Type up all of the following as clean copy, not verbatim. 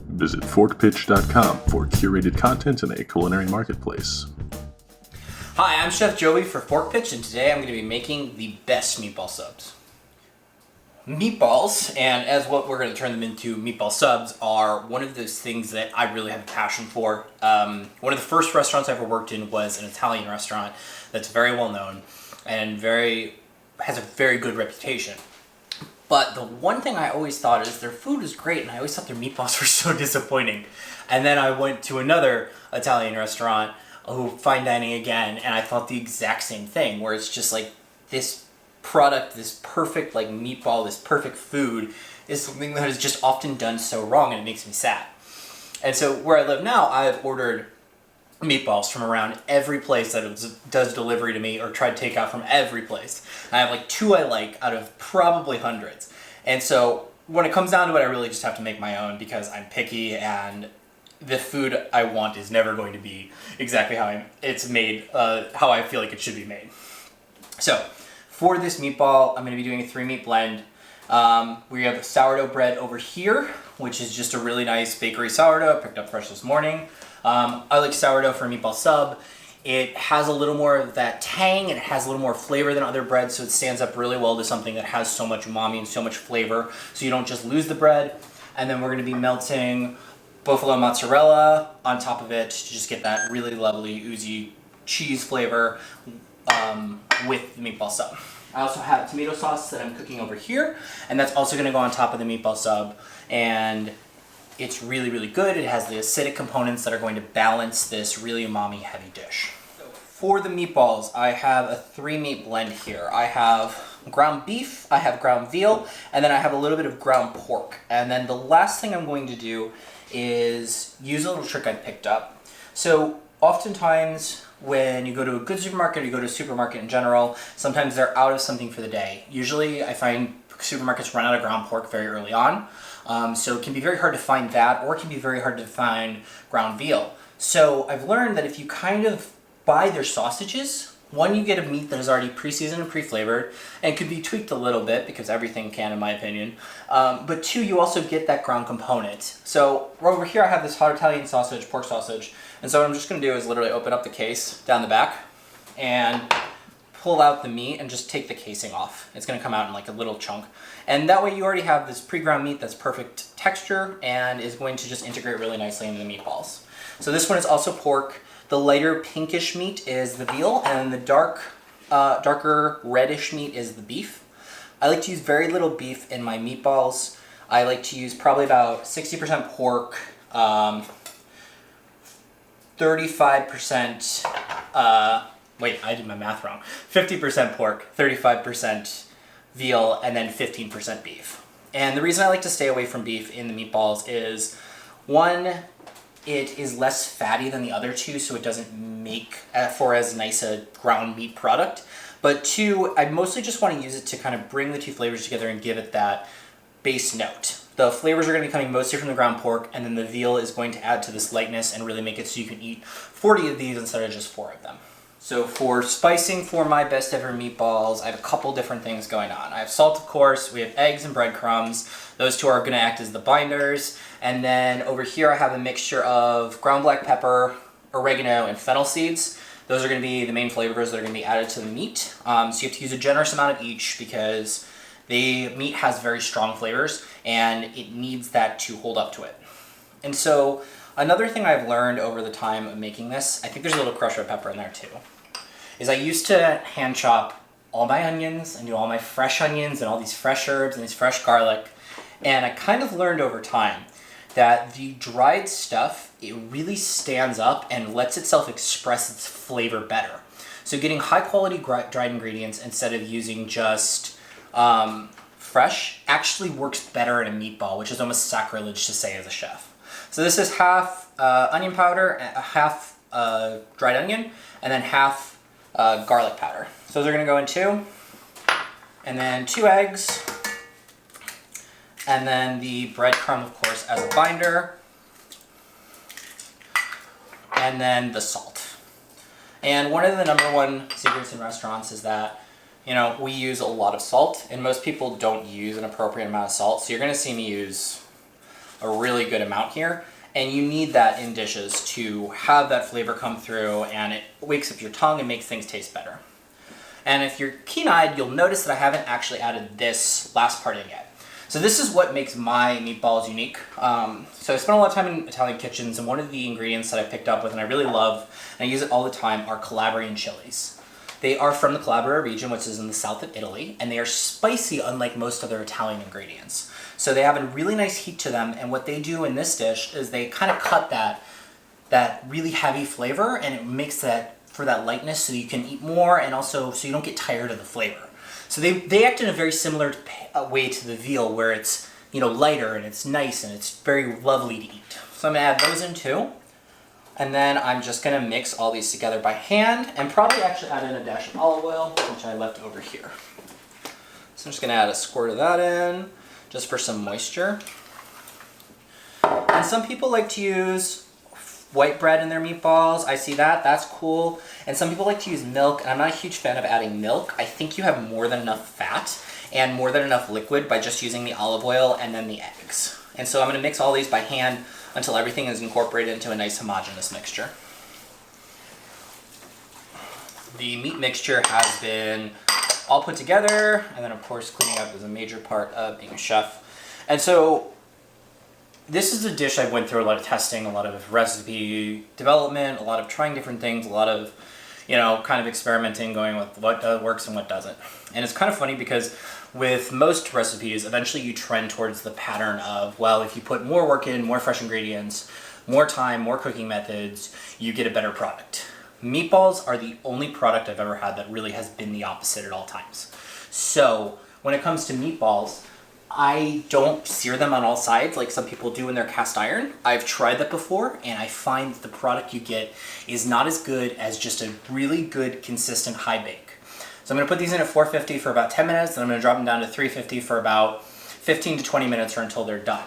Visit forkpitch.com for curated content in a culinary marketplace. Hi, I'm Chef JoeV for Fork Pitch, and today I'm going to be making the best meatball subs. Meatballs, and as what we're going to turn them into, meatball subs, are one of those things that I really have a passion for. One of the first restaurants I ever worked in was an Italian restaurant that's very well known and has a very good reputation. But the one thing I always thought is their food was great, and I always thought their meatballs were so disappointing. And then I went to another Italian restaurant, fine dining again, and I thought the exact same thing, where it's just like this product, this perfect like meatball, this perfect food is something that is just often done so wrong, and it makes me sad. And so where I live now, I've ordered meatballs from around every place that does delivery to me, or tried takeout from every place. I have like two I like out of probably hundreds. And so when it comes down to it, I really just have to make my own because I'm picky, and the food I want is never going to be exactly how it's made, how I feel like it should be made. So for this meatball, I'm going to be doing a 3-meat blend. We have sourdough bread over here, which is just a really nice bakery sourdough I picked up fresh this morning. I like sourdough for a meatball sub. It has a little more of that tang, and it has a little more flavor than other breads, so it stands up really well to something that has so much umami and so much flavor, so you don't just lose the bread. And then we're going to be melting buffalo mozzarella on top of it to just get that really lovely oozy cheese flavor with the meatball sub. I also have tomato sauce that I'm cooking over here, and that's also going to go on top of the meatball sub, and it's really, really good. It has the acidic components that are going to balance this really umami heavy dish. So for the meatballs, I have a 3-meat blend here. I have ground beef, I have ground veal, and then I have a little bit of ground pork. And then the last thing I'm going to do is use a little trick I picked up. So oftentimes when you go to a good supermarket, or you go to a supermarket in general, sometimes they're out of something for the day. Usually I find supermarkets run out of ground pork very early on. So it can be very hard to find that, or it can be very hard to find ground veal. So I've learned that if you kind of buy their sausages, one, you get a meat that is already pre-seasoned and pre-flavored, and could be tweaked a little bit, because everything can in my opinion. But two, you also get that ground component. So over here I have this hot Italian sausage, pork sausage, and so what I'm just going to do is literally open up the case down the back, and pull out the meat and just take the casing off. It's going to come out in like a little chunk. And that way you already have this pre-ground meat that's perfect texture and is going to just integrate really nicely into the meatballs. So this one is also pork. The lighter pinkish meat is the veal, and the darker reddish meat is the beef. I like to use very little beef in my meatballs. I like to use probably about 60% pork, 35%, wait, I did my math wrong. 50% pork, 35% veal, and then 15% beef. And the reason I like to stay away from beef in the meatballs is, one, it is less fatty than the other two, so it doesn't make for as nice a ground meat product. But two, I mostly just want to use it to kind of bring the two flavors together and give it that base note. The flavors are going to be coming mostly from the ground pork, and then the veal is going to add to this lightness and really make it so you can eat 40 of these instead of just 4 of them. So for spicing for my best ever meatballs, I have a couple different things going on. I have salt, of course, we have eggs and breadcrumbs. Those two are going to act as the binders. And then over here I have a mixture of ground black pepper, oregano, and fennel seeds. Those are going to be the main flavors that are going to be added to the meat. So you have to use a generous amount of each, because the meat has very strong flavors and it needs that to hold up to it. And so another thing I've learned over the time of making this, I think there's a little crushed red pepper in there too, is I used to hand chop all my onions and do all my fresh onions and all these fresh herbs and these fresh garlic. And I kind of learned over time that the dried stuff, it really stands up and lets itself express its flavor better. So getting high quality dried ingredients instead of using just fresh actually works better in a meatball, which is almost sacrilege to say as a chef. So this is half onion powder, half dried onion, and then half garlic powder. So those are going to go in 2. And then 2 eggs. And then the breadcrumb, of course, as a binder. And then the salt. And one of the number one secrets in restaurants is that, you know, we use a lot of salt, and most people don't use an appropriate amount of salt. So you're going to see me use a really good amount here. And you need that in dishes to have that flavor come through, and it wakes up your tongue and makes things taste better. And if you're keen-eyed, you'll notice that I haven't actually added this last part in yet. So this is what makes my meatballs unique. So I spent a lot of time in Italian kitchens, and one of the ingredients that I picked up with and I really love, and I use it all the time, are Calabrian chilies. They are from the Calabria region, which is in the south of Italy, and they are spicy unlike most other Italian ingredients. So they have a really nice heat to them, and what they do in this dish is they kind of cut that really heavy flavor, and it makes that for that lightness so you can eat more, and also so you don't get tired of the flavor. So they act in a very similar way to the veal, where it's, you know, lighter and it's nice and it's very lovely to eat. So I'm gonna add those in too. And then I'm just gonna mix all these together by hand, and probably actually add in a dash of olive oil, which I left over here. So I'm just gonna add a squirt of that in, just for some moisture. And some people like to use white bread in their meatballs. I see that, that's cool. And some people like to use milk, and I'm not a huge fan of adding milk. I think you have more than enough fat and more than enough liquid by just using the olive oil and then the eggs. And so I'm gonna mix all these by hand until everything is incorporated into a nice homogeneous mixture. The meat mixture has been all put together, and then of course cleaning up is a major part of being a chef. And so this is a dish I went through a lot of testing, a lot of recipe development, a lot of trying different things, a lot of, you know, kind of experimenting, going with what works and what doesn't. And it's kind of funny because with most recipes, eventually you trend towards the pattern of, well, if you put more work in, more fresh ingredients, more time, more cooking methods, you get a better product. Meatballs are the only product I've ever had that really has been the opposite at all times. So when it comes to meatballs, I don't sear them on all sides like some people do in their cast iron. I've tried that before, and I find that the product you get is not as good as just a really good, consistent high bake. So I'm gonna put these in at 450 for about 10 minutes, then I'm gonna drop them down to 350 for about 15 to 20 minutes or until they're done.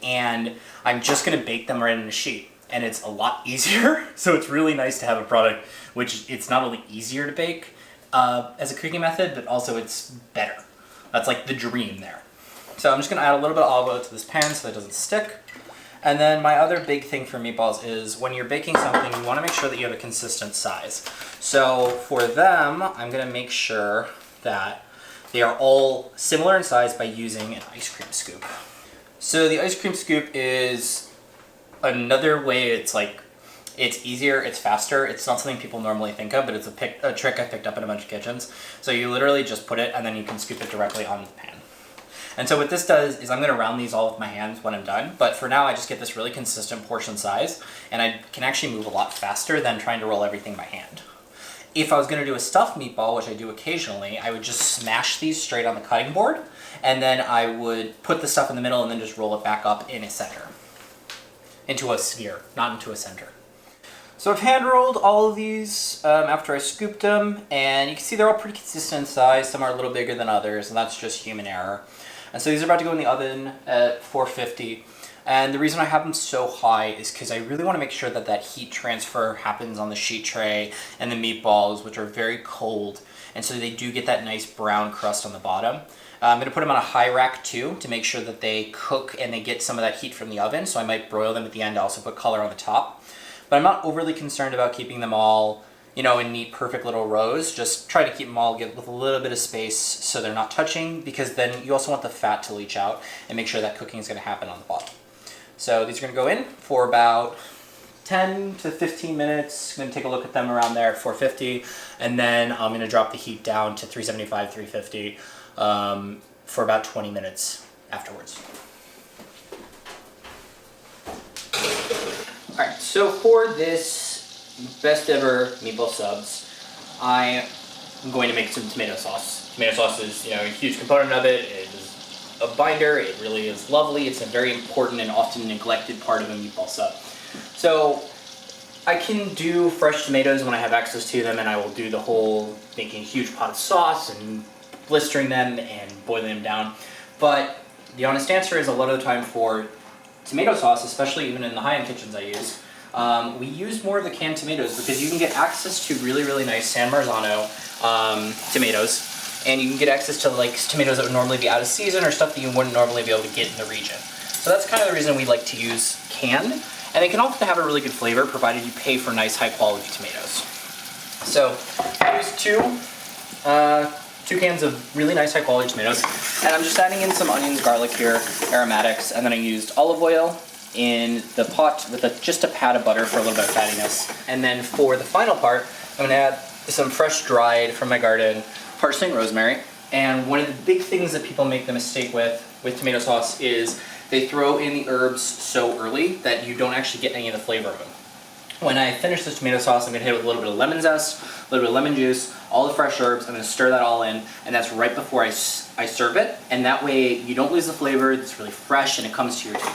And I'm just gonna bake them right in a sheet. And it's a lot easier, so it's really nice to have a product which it's not only easier to bake as a cooking method, but also it's better. That's like the dream there. So I'm just gonna add a little bit of olive oil to this pan so that it doesn't stick. And then my other big thing for meatballs is when you're baking something, you wanna make sure that you have a consistent size. So for them, I'm gonna make sure that they are all similar in size by using an ice cream scoop. So the ice cream scoop is another way. It's like, it's easier, it's faster. It's not something people normally think of, but it's a trick I picked up in a bunch of kitchens. So you literally just put it and then you can scoop it directly on the pan. And so what this does is I'm gonna round these all with my hands when I'm done, but for now I just get this really consistent portion size, and I can actually move a lot faster than trying to roll everything by hand. If I was gonna do a stuffed meatball, which I do occasionally, I would just smash these straight on the cutting board, and then I would put the stuff in the middle and then just roll it back up in a center. Into a sphere, not into a center. So I've hand rolled all of these after I scooped them, and you can see they're all pretty consistent in size. Some are a little bigger than others, and that's just human error. And so these are about to go in the oven at 450. And the reason I have them so high is because I really want to make sure that that heat transfer happens on the sheet tray and the meatballs, which are very cold. And so they do get that nice brown crust on the bottom. I'm going to put them on a high rack too to make sure that they cook and they get some of that heat from the oven. So I might broil them at the end, also put color on the top. But I'm not overly concerned about keeping them all, you know, in neat, perfect little rows. Just try to keep them all with a little bit of space so they're not touching, because then you also want the fat to leach out and make sure that cooking is going to happen on the bottom. So these are going to go in for about 10 to 15 minutes. I'm going to take a look at them around there at 450, and then I'm going to drop the heat down to 375, 350 for about 20 minutes afterwards. Alright, so for this best ever meatball subs, I am going to make some tomato sauce. Tomato sauce is, you know, a huge component of it. It is a binder. It really is lovely. It's a very important and often neglected part of a meatball sub. So I can do fresh tomatoes when I have access to them, and I will do the whole making a huge pot of sauce and blistering them and boiling them down. But the honest answer is a lot of the time for tomato sauce, especially even in the high-end kitchens I use, we use more of the canned tomatoes because you can get access to really, really nice San Marzano tomatoes, and you can get access to like tomatoes that would normally be out of season or stuff that you wouldn't normally be able to get in the region. So that's kind of the reason we like to use canned. And they can often have a really good flavor provided you pay for nice high quality tomatoes. So I use two cans of really nice high quality tomatoes, and I'm just adding in some onions, garlic here, aromatics, and then I used olive oil in the pot with just a pat of butter for a little bit of fattiness. And then for the final part, I'm gonna add some fresh dried from my garden parsley and rosemary. And one of the big things that people make the mistake with tomato sauce is they throw in the herbs so early that you don't actually get any of the flavor of them. When I finish this tomato sauce, I'm gonna hit it with a little bit of lemon zest, a little bit of lemon juice, all the fresh herbs. I'm gonna stir that all in, and that's right before I serve it. And that way you don't lose the flavor, it's really fresh, and it comes to your table.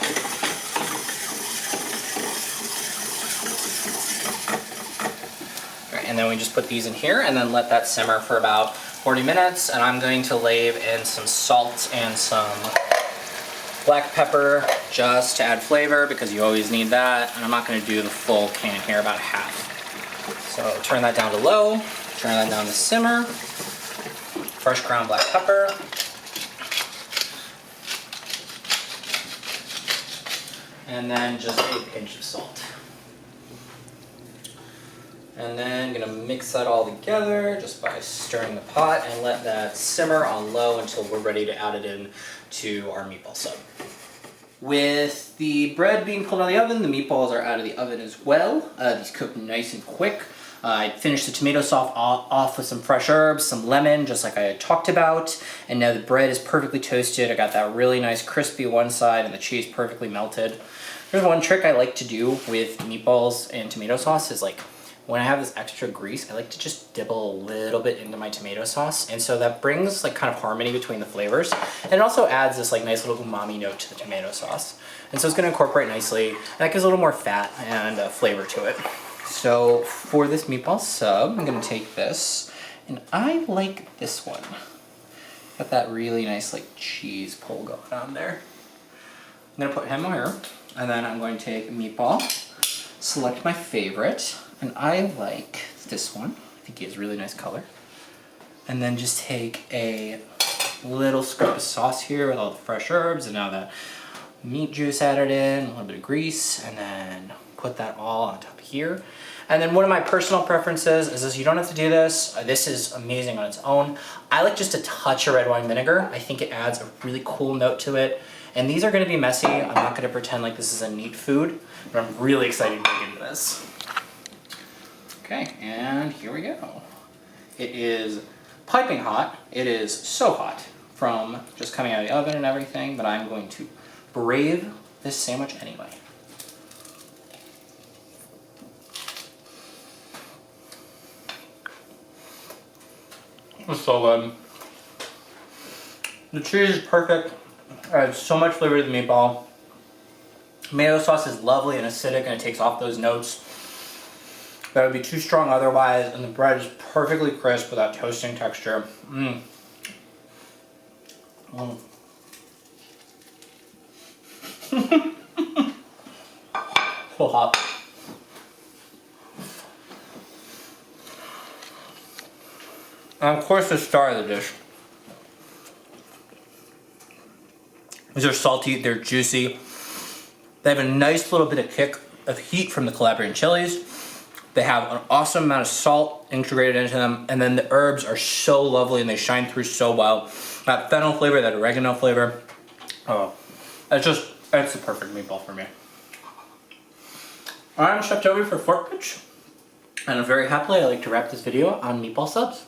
All right, and then we just put these in here and then let that simmer for about 40 minutes. And I'm going to lay in some salt and some black pepper just to add flavor, because you always need that. And I'm not going to do the full can here, about half. So turn that down to low, turn that down to simmer. Fresh ground black pepper. And then just a pinch of salt. And then I'm gonna mix that all together just by stirring the pot and let that simmer on low until we're ready to add it in to our meatball sub. With the bread being pulled out of the oven, the meatballs are out of the oven as well. These cook nice and quick. I finished the tomato sauce off with some fresh herbs, some lemon, just like I had talked about. And now the bread is perfectly toasted. I got that really nice crispy one side and the cheese perfectly melted. There's one trick I like to do with meatballs and tomato sauce is like, when I have this extra grease, I like to just dibble a little bit into my tomato sauce. And so that brings like kind of harmony between the flavors. And it also adds this like nice little umami note to the tomato sauce. And so it's gonna incorporate nicely. And that gives a little more fat and flavor to it. So for this meatball sub, I'm gonna take this, and I like this one. Got that really nice like cheese pull going on there. I'm gonna put him here, and then I'm going to take a meatball, select my favorite, and I like this one. I think he has really nice color. And then just take a little scoop of sauce here with all the fresh herbs, and now that meat juice added in, a little bit of grease, and then put that all on top here. And then one of my personal preferences is this, you don't have to do this. This is amazing on its own. I like just a touch of red wine vinegar. I think it adds a really cool note to it. And these are gonna be messy. I'm not gonna pretend like this is a neat food, but I'm really excited to dig into this. Okay, and here we go. It is piping hot. It is so hot from just coming out of the oven and everything, but I'm going to brave this sandwich anyway. It's so good. The cheese is perfect. It adds so much flavor to the meatball. Tomato sauce is lovely and acidic, and it takes off those notes that would be too strong otherwise, and the bread is perfectly crisp with that toasting texture. Mmm. Mm. So hot. And of course the star of the dish. These are salty, they're juicy. They have a nice little bit of kick of heat from the Calabrian chilies. They have an awesome amount of salt integrated into them, and then the herbs are so lovely and they shine through so well. That fennel flavor, that oregano flavor. Oh, it's the perfect meatball for me. I'm Chef JoeV for Fork Pitch, and very happily I like to wrap this video on meatball subs.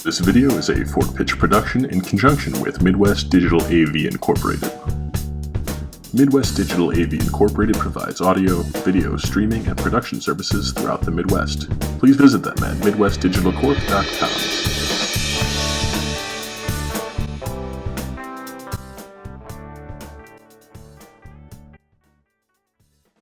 This video is a Fork Pitch production in conjunction with Midwest Digital AV Incorporated. Midwest Digital AV Incorporated provides audio, video, streaming, and production services throughout the Midwest. Please visit them at midwestdigitalcorp.com.